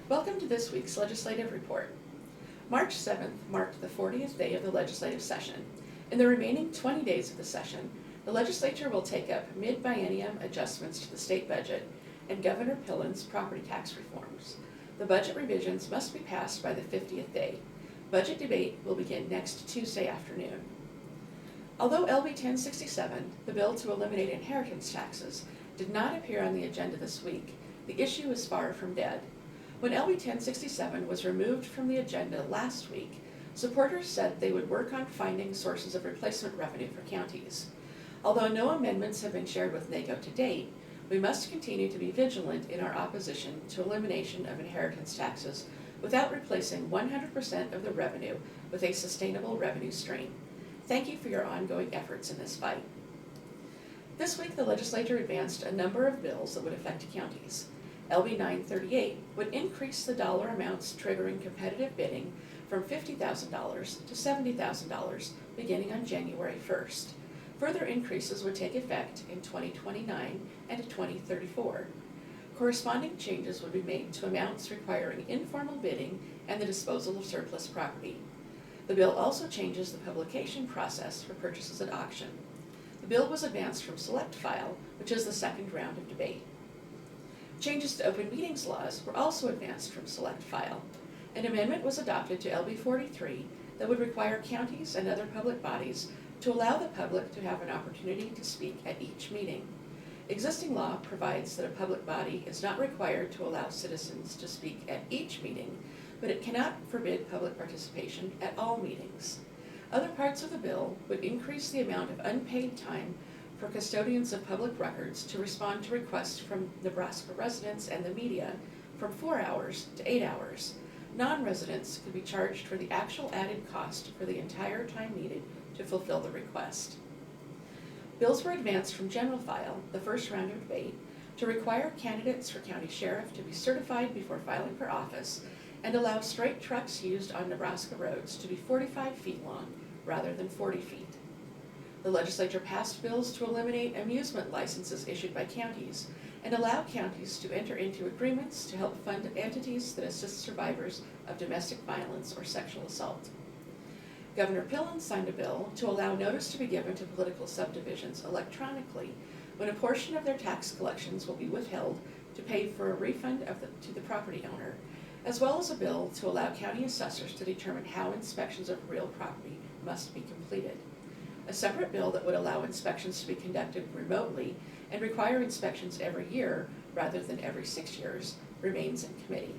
Welcome to this week's legislative report. March 7th marked the 40th day of the legislative session. In the remaining 20 days of the session, the legislature will take up mid-biennium adjustments to the state budget and Governor Pillen's property tax reforms. The budget revisions must be passed by the 50th day. Budget debate will begin next Tuesday afternoon. Although LB 1067, the bill to eliminate inheritance taxes, did not appear on the agenda this week, the issue is far from dead. When LB 1067 was removed from the agenda last week, supporters said they would work on finding sources of replacement revenue for counties. Although no amendments have been shared with NACO to date, we must continue to be vigilant in our opposition to elimination of inheritance taxes without replacing 100% of the revenue with a sustainable revenue stream. Thank you for your ongoing efforts in this fight. This week, the legislature advanced a number of bills that would affect counties. LB 938 would increase the dollar amounts triggering competitive bidding from $50,000 to $70,000 beginning on January 1st. Further increases would take effect in 2029 and 2034. Corresponding changes would be made to amounts requiring informal bidding and the disposal of surplus property. The bill also changes the publication process for purchases at auction. The bill was advanced from select file, which is the second round of debate. Changes to open meetings laws were also advanced from select file. An amendment was adopted to LB 43 that would require counties and other public bodies to allow the public to have an opportunity to speak at each meeting. Existing law provides that a public body is not required to allow citizens to speak at each meeting, but it cannot forbid public participation at all meetings. Other parts of the bill would increase the amount of unpaid time for custodians of public records to respond to requests from Nebraska residents and the media from 4 hours to 8 hours. Non-residents could be charged for the actual added cost for the entire time needed to fulfill the request. Bills were advanced from general file, the first round of debate, to require candidates for county sheriff to be certified before filing for office and allow straight trucks used on Nebraska roads to be 45 feet long rather than 40 feet. The legislature passed bills to eliminate amusement licenses issued by counties and allow counties to enter into agreements to help fund entities that assist survivors of domestic violence or sexual assault. Governor Pillen signed a bill to allow notice to be given to political subdivisions electronically when a portion of their tax collections will be withheld to pay for a refund to the property owner, as well as a bill to allow county assessors to determine how inspections of real property must be completed. A separate bill that would allow inspections to be conducted remotely and require inspections every year rather than every 6 years remains in committee.